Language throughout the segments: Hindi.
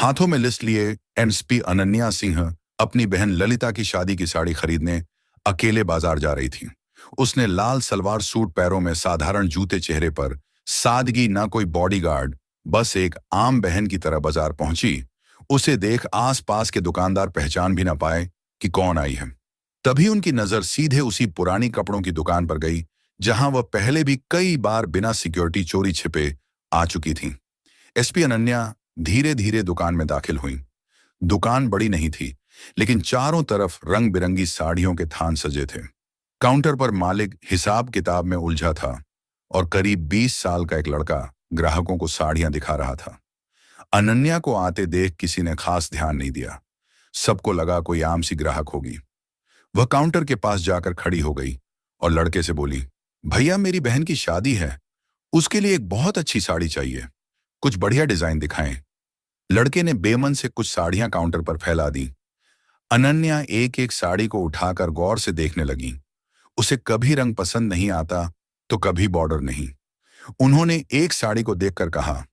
हाथों में लिस्ट लिए एसपी अनन्या सिंह अपनी बहन ललिता की शादी की साड़ी खरीदने अकेले बाजार जा रही थी। उसने लाल सलवार सूट, पैरों में साधारण जूते, चेहरे पर सादगी, ना कोई बॉडीगार्ड, बस एक आम बहन की तरह बाजार पहुंची। उसे देख आसपास के दुकानदार पहचान भी ना पाए कि कौन आई है। तभी उनकी नजर सीधे उसी पुरानी कपड़ों की दुकान पर गई जहां वह पहले भी कई बार बिना सिक्योरिटी चोरी छिपे आ चुकी थी। एसपी अनन्या धीरे धीरे दुकान में दाखिल हुई। दुकान बड़ी नहीं थी, लेकिन चारों तरफ रंग बिरंगी साड़ियों के थान सजे थे। काउंटर पर मालिक हिसाब किताब में उलझा था और करीब 20 साल का एक लड़का ग्राहकों को साड़ियां दिखा रहा था। अनन्या को आते देख किसी ने खास ध्यान नहीं दिया। सबको लगा कोई आम सी ग्राहक होगी। वह काउंटर के पास जाकर खड़ी हो गई और लड़के से बोली, भैया मेरी बहन की शादी है, उसके लिए एक बहुत अच्छी साड़ी चाहिए, कुछ बढ़िया डिजाइन दिखाएं। लड़के ने बेमन से कुछ साड़ियां काउंटर पर फैला दी। अनन्या एक एक साड़ी को उठाकर गौर से देखने लगी। उसे कभी रंग पसंद नहीं आता तो कभी बॉर्डर नहीं। उन्होंने एक साड़ी को देखकर कहा,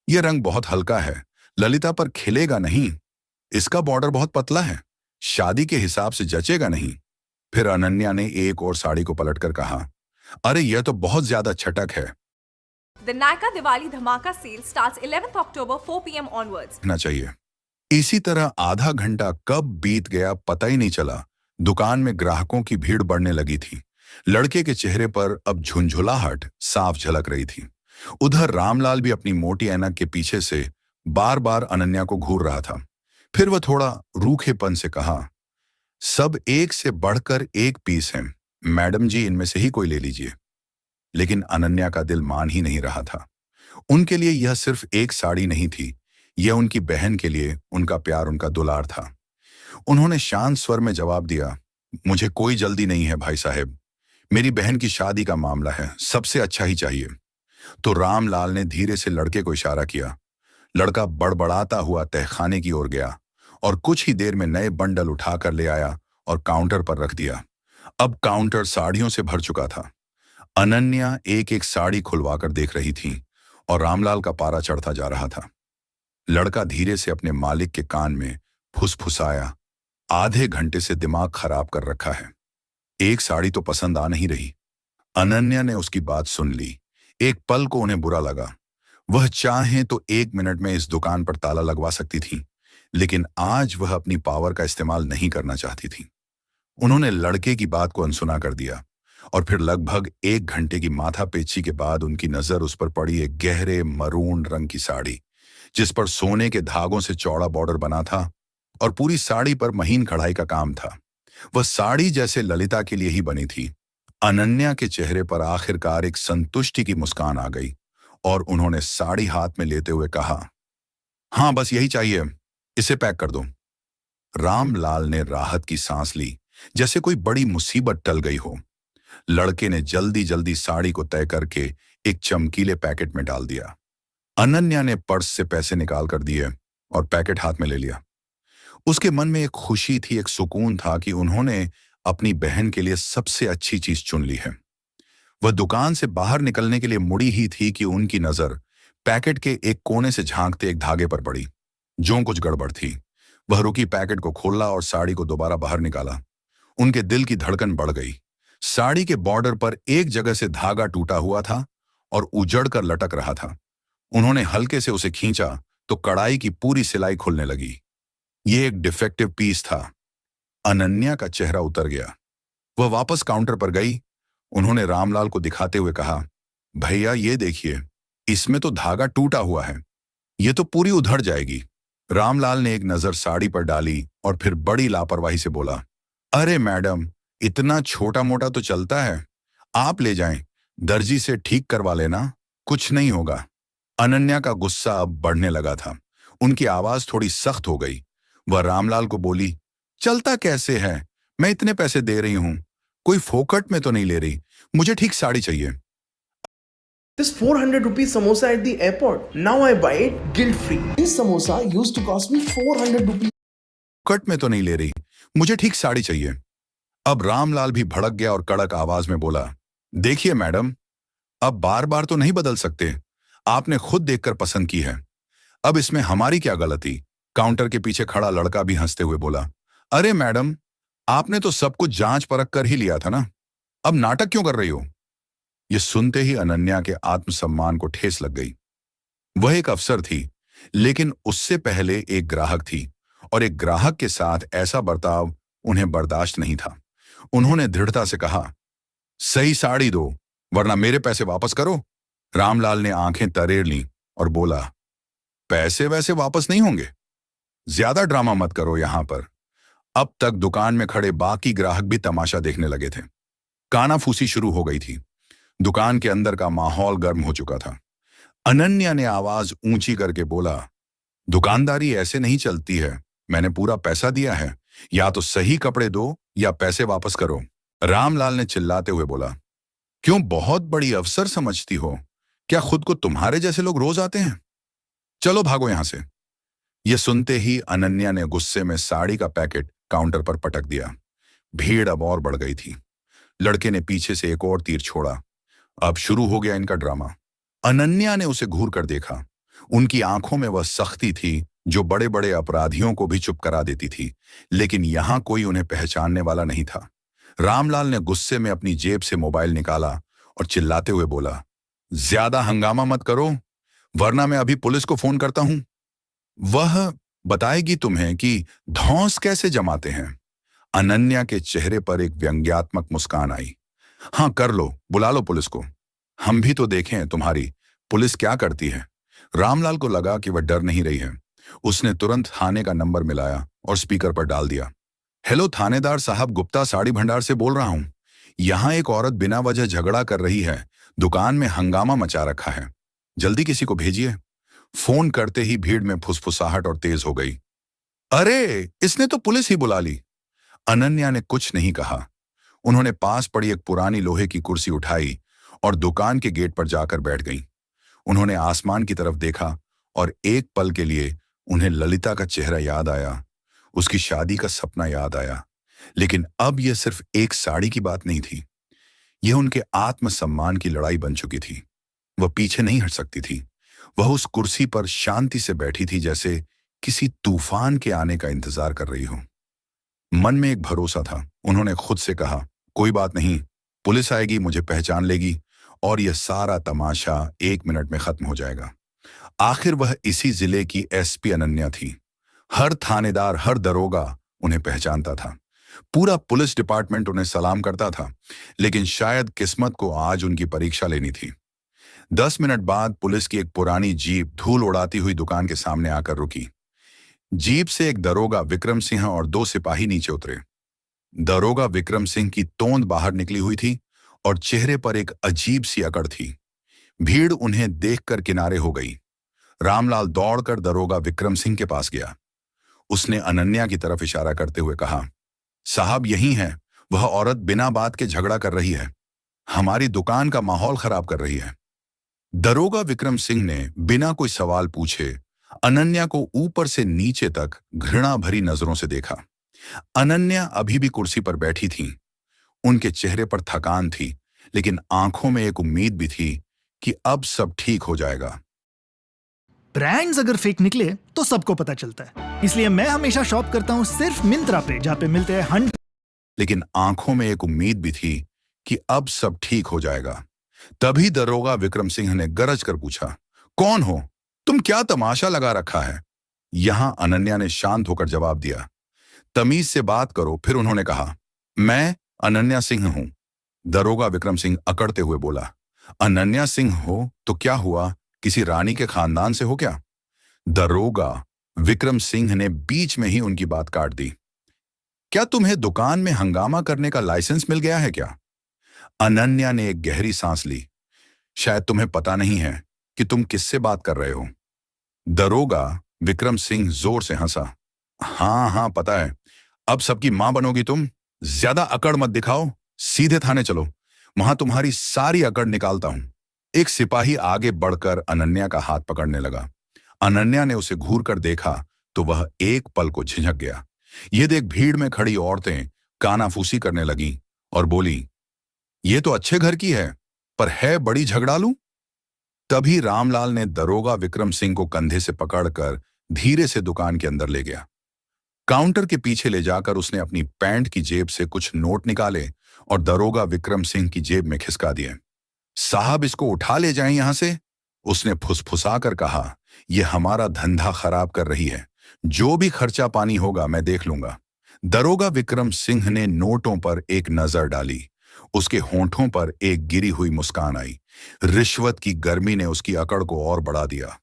यह रंग बहुत हल्का है, ललिता पर खिलेगा नहीं। इसका बॉर्डर बहुत पतला है, शादी के हिसाब से जचेगा नहीं। फिर अनन्या ने एक और साड़ी को पलटकर कहा, अरे यह तो बहुत ज्यादा छटक है। The Nykaa Diwali Dhamaka sale starts 11th October 4 p.m. onwards. ना चाहिए। इसी तरह आधा घंटा कब बीत गया पता ही नहीं चला। दुकान में ग्राहकों की भीड़ बढ़ने लगी थी। लड़के के चेहरे पर अब झुंझुलाहट साफ झलक रही थी। उधर रामलाल भी अपनी मोटी ऐनक के पीछे से बार बार अनन्या को घूर रहा था। फिर वह थोड़ा रूखेपन से कहा, सब एक से बढ़कर एक पीस हैं, मैडम जी इनमें से ही कोई ले लीजिए। लेकिन अनन्या का दिल मान ही नहीं रहा था। उनके लिए यह सिर्फ एक साड़ी नहीं थी, यह उनकी बहन के लिए उनका प्यार, उनका दुलार था। उन्होंने शांत स्वर में जवाब दिया, मुझे कोई जल्दी नहीं है भाई साहब, मेरी बहन की शादी का मामला है, सबसे अच्छा ही चाहिए। तो रामलाल ने धीरे से लड़के को इशारा किया। लड़का बड़बड़ाता हुआ तहखाने की ओर गया और कुछ ही देर में नए बंडल उठाकर ले आया और काउंटर पर रख दिया। अब काउंटर साड़ियों से भर चुका था। अनन्या एक एक साड़ी खुलवाकर देख रही थी और रामलाल का पारा चढ़ता जा रहा था। लड़का धीरे से अपने मालिक के कान में फुसफुसाया, आधे घंटे से दिमाग खराब कर रखा है, एक साड़ी तो पसंद आ नहीं रही। अनन्या ने उसकी बात सुन ली। एक पल को उन्हें बुरा लगा। वह चाहे तो 1 मिनट में इस दुकान पर ताला लगवा सकती थी, लेकिन आज वह अपनी पावर का इस्तेमाल नहीं करना चाहती थी। उन्होंने लड़के की बात को अनसुना कर दिया और फिर लगभग 1 घंटे की माथापेची के बाद उनकी नजर उस पर पड़ी, एक गहरे मरून रंग की साड़ी जिस पर सोने के धागों से चौड़ा बॉर्डर बना था और पूरी साड़ी पर महीन कढ़ाई का काम था। वह साड़ी जैसे ललिता के लिए ही बनी थी। अनन्या के चेहरे पर आखिरकार एक संतुष्टि की मुस्कान आ गई और उन्होंने साड़ी हाथ में लेते हुए कहा, हाँ बस यही चाहिए, इसे पैक कर दो। रामलाल ने राहत की सांस ली, जैसे कोई बड़ी मुसीबत टल गई हो। लड़के ने जल्दी जल्दी साड़ी को तय करके एक चमकीले पैकेट में डाल दिया। अनन्या ने पर्स से पैसे निकाल कर दिए और पैकेट हाथ में ले लिया। उसके मन में एक खुशी थी, एक सुकून था कि उन्होंने अपनी बहन के लिए सबसे अच्छी चीज चुन ली है। वह दुकान से बाहर निकलने के लिए मुड़ी ही थी कि उनकी नजर पैकेट के एक कोने से झांकते एक धागे पर पड़ी। जो कुछ गड़बड़ थी। वह रुकी, पैकेट को खोला और साड़ी को दोबारा बाहर निकाला। उनके दिल की धड़कन बढ़ गई। साड़ी के बॉर्डर पर एक जगह से धागा टूटा हुआ था और उजड़ कर लटक रहा था। उन्होंने हल्के से उसे खींचा तो कढ़ाई की पूरी सिलाई खुलने लगी। यह एक डिफेक्टिव पीस था। अनन्या का चेहरा उतर गया। वह वापस काउंटर पर गई। उन्होंने रामलाल को दिखाते हुए कहा, भैया ये देखिए, इसमें तो धागा टूटा हुआ है, ये तो पूरी उधड़ जाएगी। रामलाल ने एक नजर साड़ी पर डाली और फिर बड़ी लापरवाही से बोला, अरे मैडम, इतना छोटा मोटा तो चलता है, आप ले जाएं, दर्जी से ठीक करवा लेना, कुछ नहीं होगा। अनन्या का गुस्सा अब बढ़ने लगा था। उनकी आवाज थोड़ी सख्त हो गई। वह रामलाल को बोली, चलता कैसे है, मैं इतने पैसे दे रही हूं, कोई फोकट में तो नहीं ले रही, मुझे ठीक साड़ी चाहिए। This 400 rupees samosa at the airport. Now I buy it guilt free. This samosa used to cost me 400 rupees. फोकट में तो नहीं ले रही, मुझे ठीक साड़ी चाहिए। अब रामलाल भी भड़क गया और कड़क आवाज में बोला, देखिए मैडम, अब बार बार तो नहीं बदल सकते, आपने खुद देखकर पसंद की है, अब इसमें हमारी क्या गलती, काउंटर के पीछे खड़ा लड़का भी हंसते हुए बोला, अरे मैडम, आपने तो सब कुछ जांच परख कर ही लिया था ना, अब नाटक क्यों कर रही हो? यह सुनते ही अनन्या के आत्मसम्मान को ठेस लग गई। वह एक अफसर थी, लेकिन उससे पहले एक ग्राहक थी, और एक ग्राहक के साथ ऐसा बर्ताव उन्हें बर्दाश्त नहीं था। उन्होंने दृढ़ता से कहा, सही साड़ी दो, वरना मेरे पैसे वापस करो। रामलाल ने आंखें तरेर लीं और बोला, पैसे वैसे वापस नहीं होंगे, ज्यादा ड्रामा मत करो यहां पर। अब तक दुकान में खड़े बाकी ग्राहक भी तमाशा देखने लगे थे। कानाफूसी शुरू हो गई थी। दुकान के अंदर का माहौल गर्म हो चुका था। अनन्या ने आवाज ऊंची करके बोला, दुकानदारी ऐसे नहीं चलती है, मैंने पूरा पैसा दिया है, या तो सही कपड़े दो या पैसे वापस करो। रामलाल ने चिल्लाते हुए बोला, क्यों बहुत बड़ी अफसर समझती हो? क्या खुद को तुम्हारे जैसे लोग रोज आते हैं? चलो भागो यहां से। यह सुनते ही अनन्या ने गुस्से में साड़ी का पैकेट काउंटर पर पटक दिया। भीड़ अब और बढ़ गई थी। लड़के ने पीछे से एक और तीर छोड़ा। अब शुरू हो गया इनका ड्रामा। अनन्या ने उसे घूर कर देखा। उनकी आंखों में वह सख्ती थी जो बड़े बड़े अपराधियों को भी चुप करा देती थी, लेकिन यहां कोई उन्हें पहचानने वाला नहीं था। रामलाल ने गुस्से में अपनी जेब से मोबाइल निकाला और चिल्लाते हुए बोला, ज्यादा हंगामा मत करो, वरना मैं अभी पुलिस को फोन करता हूं। वह बताएगी तुम्हें कि धौंस कैसे जमाते हैं। अनन्या के चेहरे पर एक व्यंग्यात्मक मुस्कान आई। हाँ कर लो, बुला लो पुलिस को, हम भी तो देखें तुम्हारी पुलिस क्या करती है। रामलाल को लगा कि वह डर नहीं रही है। उसने तुरंत थाने का नंबर मिलाया और स्पीकर पर डाल दिया। हेलो थानेदार साहब, गुप्ता साड़ी भंडार से बोल रहा हूं। यहां एक औरत बिना वजह झगड़ा कर रही है, दुकान में हंगामा मचा रखा है, जल्दी किसी को भेजिए। फोन करते ही भीड़ में फुसफुसाहट और तेज हो गई। अरे, इसने तो पुलिस ही बुला ली। अनन्या ने कुछ नहीं कहा। उन्होंने पास पड़ी एक पुरानी लोहे की कुर्सी उठाई और दुकान के गेट पर जाकर बैठ गईं। उन्होंने आसमान की तरफ देखा और एक पल के लिए उन्हें ललिता का चेहरा याद आया, उसकी शादी का सपना याद आया। लेकिन अब यह सिर्फ एक साड़ी की बात नहीं थी, यह उनके आत्मसम्मान की लड़ाई बन चुकी थी। वह पीछे नहीं हट सकती थी। वह उस कुर्सी पर शांति से बैठी थी, जैसे किसी तूफान के आने का इंतजार कर रही हो। मन में एक भरोसा था। उन्होंने खुद से कहा, कोई बात नहीं, पुलिस आएगी, मुझे पहचान लेगी और यह सारा तमाशा 1 मिनट में खत्म हो जाएगा। आखिर वह इसी जिले की एसपी अनन्या थी। हर थानेदार, हर दरोगा उन्हें पहचानता था। पूरा पुलिस डिपार्टमेंट उन्हें सलाम करता था। लेकिन शायद किस्मत को आज उनकी परीक्षा लेनी थी। 10 मिनट बाद पुलिस की एक पुरानी जीप धूल उड़ाती हुई दुकान के सामने आकर रुकी। जीप से एक दरोगा विक्रम सिंह और 2 सिपाही नीचे उतरे। दरोगा विक्रम सिंह की तोंद बाहर निकली हुई थी और चेहरे पर एक अजीब सी अकड़ थी। भीड़ उन्हें देखकर किनारे हो गई। रामलाल दौड़कर दरोगा विक्रम सिंह के पास गया। उसने अनन्या की तरफ इशारा करते हुए कहा, साहब यही है, वह औरत बिना बात के झगड़ा कर रही है, हमारी दुकान का माहौल खराब कर रही है। दरोगा विक्रम सिंह ने बिना कोई सवाल पूछे अनन्या को ऊपर से नीचे तक घृणा भरी नजरों से देखा। अनन्या अभी भी कुर्सी पर बैठी थी। उनके चेहरे पर थकान थी, लेकिन आंखों में एक उम्मीद भी थी कि अब सब ठीक हो जाएगा। ब्रांड्स अगर फेक निकले तो सबको पता चलता है, इसलिए मैं हमेशा शॉप करता हूं सिर्फ मिंत्रा पे, जहां पे मिलते हैं 100। लेकिन आंखों में एक उम्मीद भी थी कि अब सब ठीक हो जाएगा। तभी दरोगा विक्रम सिंह ने गरज कर पूछा, कौन हो तुम, क्या तमाशा लगा रखा है? यहां अनन्या ने शांत होकर जवाब दिया, तमीज से बात करो। फिर उन्होंने कहा, मैं अनन्या सिंह हूं। दरोगा विक्रम सिंह अकड़ते हुए बोला, अनन्या सिंह हो तो क्या हुआ, किसी रानी के खानदान से हो क्या? दरोगा विक्रम सिंह ने बीच में ही उनकी बात काट दी। क्या तुम्हें दुकान में हंगामा करने का लाइसेंस मिल गया है क्या? अनन्या ने एक गहरी सांस ली। शायद तुम्हें पता नहीं है कि तुम किससे बात कर रहे हो। दरोगा विक्रम सिंह जोर से हंसा। हाँ हाँ पता है, अब सबकी मां बनोगी तुम। ज्यादा अकड़ मत दिखाओ, सीधे थाने चलो, वहां तुम्हारी सारी अकड़ निकालता हूं। एक सिपाही आगे बढ़कर अनन्या का हाथ पकड़ने लगा। अनन्या ने उसे घूर कर देखा तो वह एक पल को झिझक गया। ये देख भीड़ में खड़ी औरतें कानाफूसी करने लगी और बोली, ये तो अच्छे घर की है, पर है बड़ी झगड़ालू। तभी रामलाल ने दरोगा विक्रम सिंह को कंधे से पकड़कर धीरे से दुकान के अंदर ले गया। काउंटर के पीछे ले जाकर उसने अपनी पैंट की जेब से कुछ नोट निकाले और दरोगा विक्रम सिंह की जेब में खिसका दिए। साहब, इसको उठा ले जाएं यहां से, उसने फुसफुसाकर कहा। यह हमारा धंधा खराब कर रही है, जो भी खर्चा पानी होगा मैं देख लूंगा। दरोगा विक्रम सिंह ने नोटों पर एक नजर डाली। उसके होंठों पर एक गिरी हुई मुस्कान आई। रिश्वत की गर्मी ने उसकी अकड़ को और बढ़ा दिया।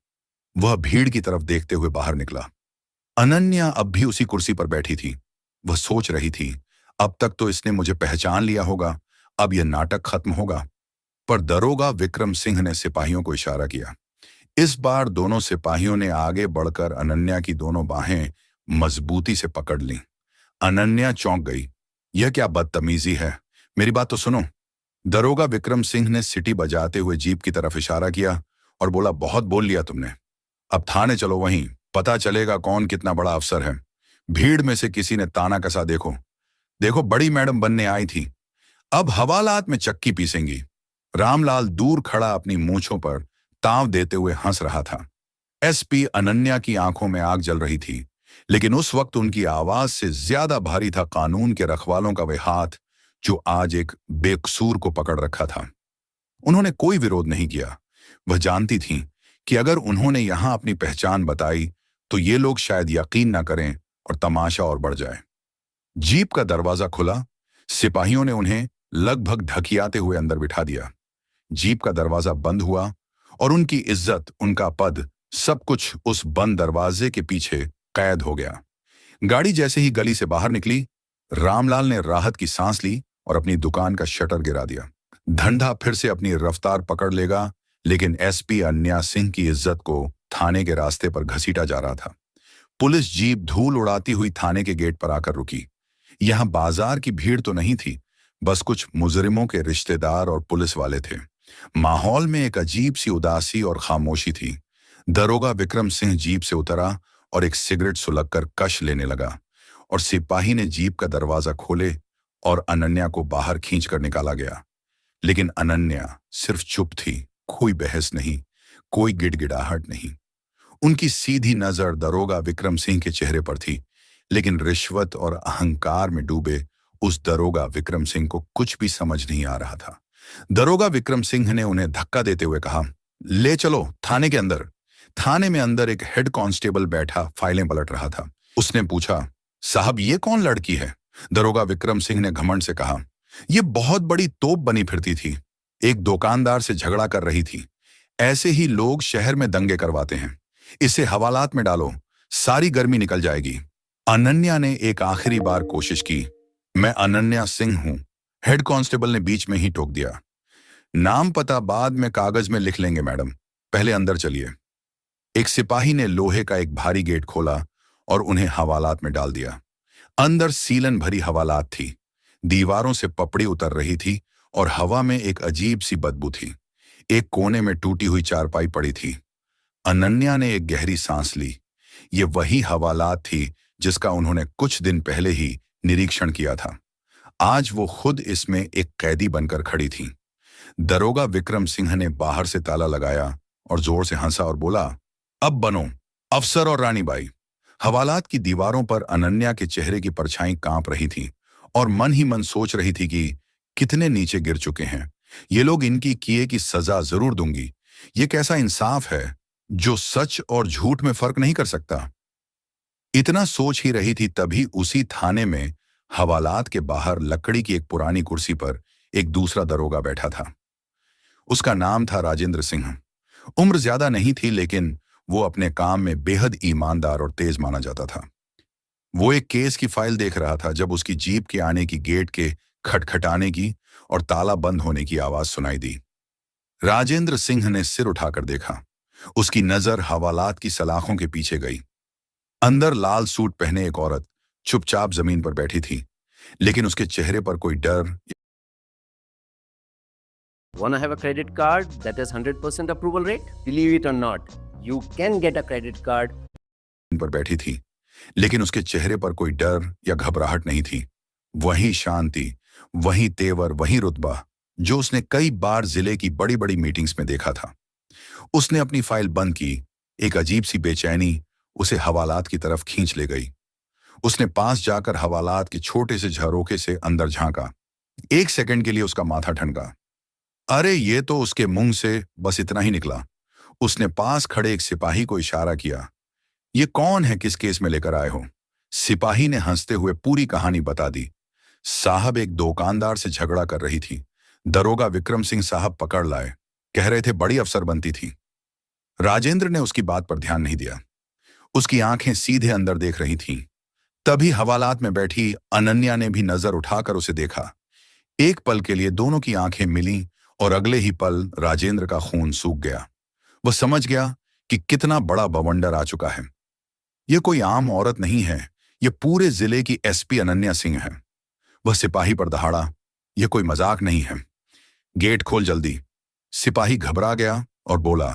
वह भीड़ की तरफ देखते हुए बाहर निकला। अनन्या अब भी उसी कुर्सी पर बैठी थी। वह सोच रही थी, अब तक तो इसने मुझे पहचान लिया होगा, अब यह नाटक खत्म होगा। पर दरोगा विक्रम सिंह ने सिपाहियों को इशारा किया। इस बार दोनों सिपाहियों ने आगे बढ़कर अनन्या की दोनों बाहें मजबूती से पकड़ लीं। अनन्या चौंक गई। यह क्या बदतमीजी है, मेरी बात तो सुनो। दरोगा विक्रम सिंह ने सीटी बजाते हुए जीप की तरफ इशारा किया और बोला, बहुत बोल लिया तुमने, अब थाने चलो, वहीं पता चलेगा कौन कितना बड़ा अफसर है। भीड़ में से किसी ने ताना कसा, देखो देखो बड़ी मैडम बनने आई थी, अब हवालात में चक्की पीसेंगी। रामलाल दूर खड़ा अपनी मूंछों पर ताव देते हुए हंस रहा था। एसपी अनन्या की आंखों में आग जल रही थी, लेकिन उस वक्त उनकी आवाज से ज्यादा भारी था कानून के रखवालों का वह हाथ जो आज एक बेकसूर को पकड़ रखा था। उन्होंने कोई विरोध नहीं किया। वह जानती थीं कि अगर उन्होंने यहां अपनी पहचान बताई तो ये लोग शायद यकीन ना करें और तमाशा और बढ़ जाए। जीप का दरवाजा खुला। सिपाहियों ने उन्हें लगभग ढकियाते हुए अंदर बिठा दिया। जीप का दरवाजा बंद हुआ और उनकी इज्जत, उनका पद, सब कुछ उस बंद दरवाजे के पीछे कैद हो गया। गाड़ी जैसे ही गली से बाहर निकली, रामलाल ने राहत की सांस ली और अपनी दुकान का शटर गिरा दिया। धंधा फिर से अपनी रफ्तार पकड़ लेगा, लेकिन एसपी अनन्या सिंह की इज्जत को थाने के रास्ते पर घसीटा जा रहा था। पुलिस जीप धूल उड़ाती हुई थाने के गेट पर आकर रुकी। यहां बाजार की भीड़ तो नहीं थी, बस कुछ मुजरिमों के रिश्तेदार और पुलिस वाले थे। माहौल में एक अजीब सी उदासी और खामोशी थी। दरोगा विक्रम सिंह जीप से उतरा और एक सिगरेट सुलगकर कश लेने लगा और सिपाही ने जीप का दरवाजा खोले और अनन्या को बाहर खींचकर निकाला गया। लेकिन अनन्या सिर्फ चुप थी, कोई बहस नहीं, कोई गिड़गिड़ाहट नहीं। उनकी सीधी नजर दरोगा विक्रम सिंह के चेहरे पर थी, लेकिन रिश्वत और अहंकार में डूबे उस दरोगा विक्रम सिंह को कुछ भी समझ नहीं आ रहा था। दरोगा विक्रम सिंह ने उन्हें धक्का देते हुए कहा, ले चलो थाने के अंदर। थाने में अंदर एक हेड कांस्टेबल बैठा फाइलें पलट रहा था। उसने पूछा, साहब ये कौन लड़की है? दरोगा विक्रम सिंह ने घमंड से कहा, यह बहुत बड़ी तोप बनी फिरती थी, एक दुकानदार से झगड़ा कर रही थी। ऐसे ही लोग शहर में दंगे करवाते हैं। इसे हवालात में डालो, सारी गर्मी निकल जाएगी। अनन्या ने एक आखिरी बार कोशिश की। मैं अनन्या सिंह हूं, हेड कांस्टेबल ने बीच में ही टोक दिया। नाम पता बाद में कागज में लिख लेंगे मैडम, पहले अंदर चलिए। एक सिपाही ने लोहे का एक भारी गेट खोला और उन्हें हवालात में डाल दिया। अंदर सीलन भरी हवालात थी, दीवारों से पपड़ी उतर रही थी और हवा में एक अजीब सी बदबू थी। एक कोने में टूटी हुई चारपाई पड़ी थी। अनन्या ने एक गहरी सांस ली। ये वही हवालात थी जिसका उन्होंने कुछ दिन पहले ही निरीक्षण किया था। आज वो खुद इसमें एक कैदी बनकर खड़ी थी। दरोगा विक्रम सिंह ने बाहर से ताला लगाया और जोर से हंसा और बोला, अब बनो अफसर और रानी बाई। हवालात की दीवारों पर अनन्या के चेहरे की परछाई कांप रही थी और मन ही मन सोच रही थी कि कितने नीचे गिर चुके हैं ये लोग, इनकी किए की सजा जरूर दूंगी। ये कैसा इंसाफ है जो सच और झूठ में फर्क नहीं कर सकता। इतना सोच ही रही थी, तभी उसी थाने में हवालात के बाहर लकड़ी की एक पुरानी कुर्सी पर एक दूसरा दरोगा बैठा था। उसका नाम था राजेंद्र सिंह। उम्र ज्यादा नहीं थी, लेकिन वो अपने काम में बेहद ईमानदार और तेज माना जाता था। वो एक केस की फाइल देख रहा था जब उसकी जीप के आने की, गेट के खटखटाने की और ताला बंद होने की आवाज सुनाई दी। राजेंद्र सिंह ने सिर उठाकर देखा। उसकी नजर हवालात की सलाखों के पीछे गई। अंदर लाल सूट पहने एक औरत चुपचाप जमीन पर बैठी थी, लेकिन उसके चेहरे पर कोई डर। Wanna have a credit card that has 100% approval rate? Believe it or not, you can get a credit card. पर बैठी थी, लेकिन उसके चेहरे पर कोई डर या घबराहट नहीं थी। वही शांति, वही तेवर, वही रुतबा जो उसने कई बार जिले की बड़ी बड़ी मीटिंग्स में देखा था। उसने अपनी फाइल बंद की। एक अजीब सी बेचैनी उसे हवालात की तरफ खींच ले गई। उसने पास जाकर हवालात के छोटे से झरोखे से अंदर झांका। 1 सेकंड के लिए उसका माथा ठनका। अरे ये तो उसके मुंह से बस इतना ही निकला। उसने पास खड़े एक सिपाही को इशारा किया। ये कौन है, किस केस में लेकर आए हो? सिपाही ने हंसते हुए पूरी कहानी बता दी। साहब एक दुकानदार से झगड़ा कर रही थी। दरोगा विक्रम सिंह साहब पकड़ लाए। कह रहे थे बड़ी अफसर बनती थी। राजेंद्र ने उसकी बात पर ध्यान नहीं दिया। उसकी आंखें सीधे अंदर देख रही थीं। तभी हवालात में बैठी अनन्या ने भी नजर उठाकर उसे देखा। एक पल के लिए दोनों की आंखें मिलीं और अगले ही पल राजेंद्र का खून सूख गया। वह समझ गया कि कितना बड़ा बवंडर आ चुका है। यह कोई आम औरत नहीं है, यह पूरे जिले की एसपी अनन्या सिंह है। वह सिपाही पर दहाड़ा। यह कोई मजाक नहीं है। गेट खोल जल्दी। सिपाही घबरा गया और बोला,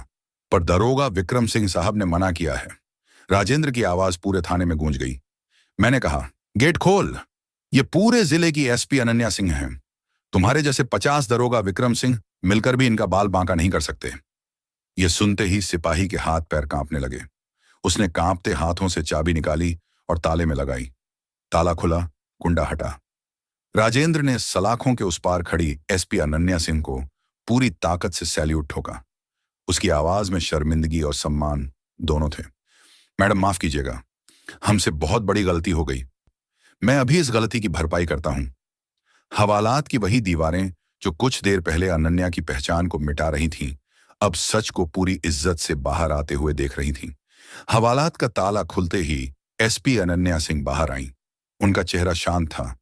पर दरोगा विक्रम सिंह साहब ने मना किया है। राजेंद्र की आवाज पूरे थाने में गूंज गई। मैंने कहा, गेट खोल। यह पूरे जिले की एसपी अनन्या सिंह है। तुम्हारे जैसे 50 दरोगा विक्रम सिंह मिलकर भी इनका बाल बांका नहीं कर सकते। यह सुनते ही सिपाही के हाथ पैर कांपने लगे। उसने कांपते हाथों से चाबी निकाली और ताले में लगाई। ताला खुला, कुंडा हटा। राजेंद्र ने सलाखों के उस पार खड़ी एसपी अनन्या सिंह को पूरी ताकत से सैल्यूट ठोका। उसकी आवाज में शर्मिंदगी और सम्मान दोनों थे। मैडम माफ कीजिएगा, हमसे बहुत बड़ी गलती हो गई। मैं अभी इस गलती की भरपाई करता हूं। हवालात की वही दीवारें जो कुछ देर पहले अनन्या की पहचान को मिटा रही थीं, अब सच को पूरी इज्जत से बाहर आते हुए देख रही थीं। हवालात का ताला खुलते ही एसपी अनन्या सिंह बाहर आईं। उनका चेहरा शांत था,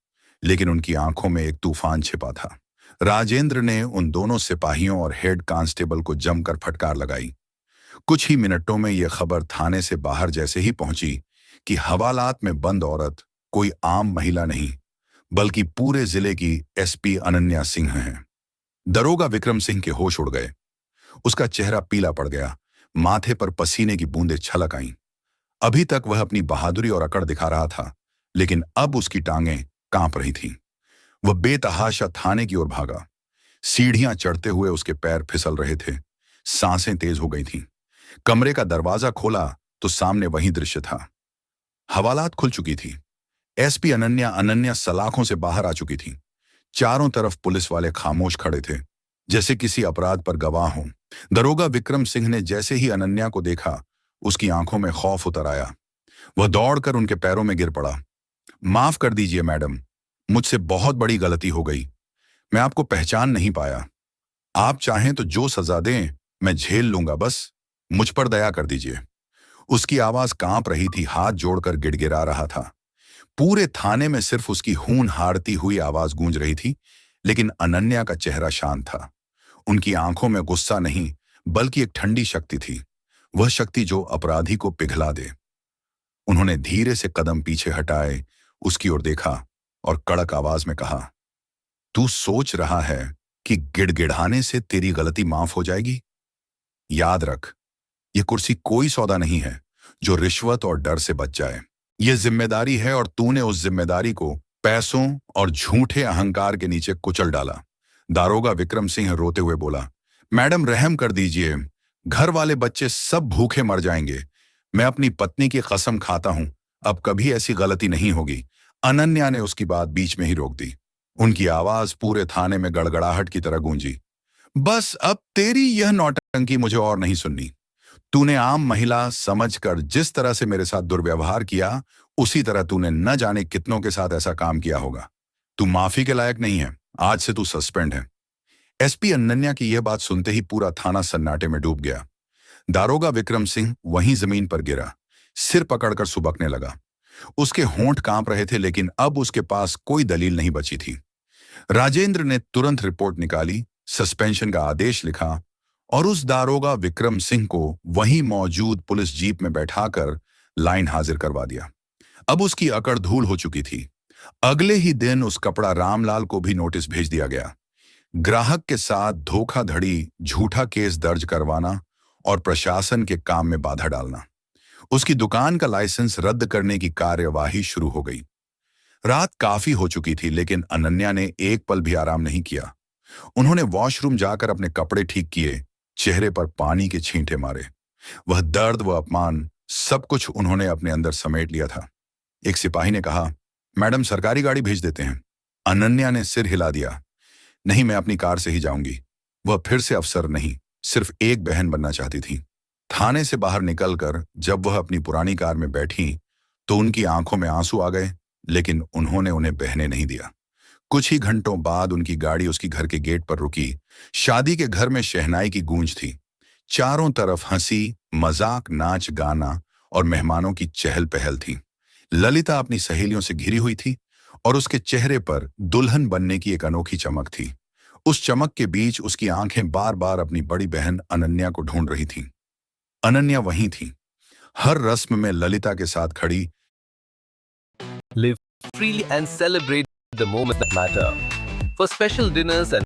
लेकिन उनकी आंखों में एक तूफान छिपा था। राजेंद्र ने उन दोनों सिपाहियों और हेड कांस्टेबल को जमकर फटकार लगाई। कुछ ही मिनटों में यह खबर थाने से बाहर जैसे ही पहुंची कि हवालात में बंद औरत कोई आम महिला नहीं, बल्कि पूरे जिले की एसपी अनन्या सिंह है। दरोगा विक्रम सिंह के होश उड़ गए। उसका चेहरा पीला पड़ गया। माथे पर पसीने की बूंदें छलक आईं। अभी तक वह अपनी बहादुरी और अकड़ दिखा रहा था, लेकिन अब उसकी टांगें कांप रही थीं। वह बेतहाशा थाने की ओर भागा। सीढ़ियां चढ़ते हुए उसके पैर फिसल रहे थे। सांसें तेज हो गई थीं। कमरे का दरवाजा खोला तो सामने वही दृश्य था। हवालात खुल चुकी थी। एसपी अनन्या सलाखों से बाहर आ चुकी थी। चारों तरफ पुलिस वाले खामोश खड़े थे, जैसे किसी अपराध पर गवाह हों। दरोगा विक्रम सिंह ने जैसे ही अनन्या को देखा, उसकी आंखों में खौफ उतर आया। वह दौड़कर उनके पैरों में गिर पड़ा। माफ कर दीजिए मैडम, मुझसे बहुत बड़ी गलती हो गई। मैं आपको पहचान नहीं पाया। आप चाहें तो जो सजा दें मैं झेल लूंगा, बस मुझ पर दया कर दीजिए। उसकी आवाज कांप रही थी, हाथ जोड़कर गिड़गिड़ा रहा था। पूरे थाने में सिर्फ उसकी खून हारती हुई आवाज गूंज रही थी, लेकिन अनन्या का चेहरा शांत था। उनकी आंखों में गुस्सा नहीं, बल्कि एक ठंडी शक्ति थी, वह शक्ति जो अपराधी को पिघला दे। उन्होंने धीरे से कदम पीछे हटाए, उसकी ओर देखा और कड़क आवाज में कहा, तू सोच रहा है कि गिड़गिड़ाने से तेरी गलती माफ हो जाएगी? याद रख, यह कुर्सी कोई सौदा नहीं है जो रिश्वत और डर से बच जाए। यह जिम्मेदारी है और तूने उस जिम्मेदारी को पैसों और झूठे अहंकार के नीचे कुचल डाला। दारोगा विक्रम सिंह रोते हुए बोला, मैडम रहम कर दीजिए, घर वाले बच्चे सब भूखे मर जाएंगे। मैं अपनी पत्नी की कसम खाता हूं, अब कभी ऐसी गलती नहीं होगी। अनन्या ने उसकी बात बीच में ही रोक दी। उनकी आवाज पूरे थाने में गड़गड़ाहट की तरह गूंजी। बस अब तेरी यह नौटंकी मुझे और नहीं सुननी। तूने आम महिला समझकर जिस तरह से मेरे साथ दुर्व्यवहार किया, उसी तरह तूने न जाने कितनों के साथ ऐसा काम किया होगा। तू माफी के लायक नहीं है। आज से तू सस्पेंड है। एसपी अनन्या की यह बात सुनते ही पूरा थाना सन्नाटे में डूब गया। दारोगा विक्रम सिंह वहीं जमीन पर गिरा, सिर पकड़कर सुबकने लगा। उसके होंठ कांप रहे थे, लेकिन अब उसके पास कोई दलील नहीं बची थी। राजेंद्र ने तुरंत रिपोर्ट निकाली, सस्पेंशन का आदेश लिखा और उस दारोगा विक्रम सिंह को वहीं मौजूद पुलिस जीप में बैठाकर लाइन हाजिर करवा दिया। अब उसकी अकड़ धूल हो चुकी थी। अगले ही दिन उस कपड़ा रामलाल को भी नोटिस भेज दिया गया। ग्राहक के साथ धोखाधड़ी, झूठा केस दर्ज करवाना और प्रशासन के काम में बाधा डालना। उसकी दुकान का लाइसेंस रद्द करने की कार्यवाही शुरू हो गई। रात काफी हो चुकी थी, लेकिन अनन्या ने एक पल भी आराम नहीं किया। उन्होंने वॉशरूम जाकर अपने कपड़े ठीक किए, चेहरे पर पानी के छींटे मारे। वह दर्द व अपमान सब कुछ उन्होंने अपने अंदर समेट लिया था। एक सिपाही ने कहा, मैडम सरकारी गाड़ी भेज देते हैं। अनन्या ने सिर हिला दिया, नहीं, मैं अपनी कार से ही जाऊंगी। वह फिर से अफसर नहीं, सिर्फ एक बहन बनना चाहती थी। थाने से बाहर निकलकर जब वह अपनी पुरानी कार में बैठी तो उनकी आंखों में आंसू आ गए, लेकिन उन्होंने उन्हें बहने नहीं दिया। कुछ ही घंटों बाद उनकी गाड़ी उसकी घर के गेट पर रुकी। शादी के घर में शहनाई की गूंज थी। चारों तरफ हंसी, मजाक, नाच गाना और मेहमानों की चहल पहल थी। ललिता अपनी सहेलियों से घिरी हुई थी और उसके चेहरे पर दुल्हन बनने की एक अनोखी चमक थी। उस चमक के बीच उसकी आंखें बार बार अपनी बड़ी बहन अनन्या को ढूंढ रही थीं। अनन्या वहीं थी, हर रस्म में ललिता के साथ खड़ी। Live freely and celebrate the moments that matter. For special dinners and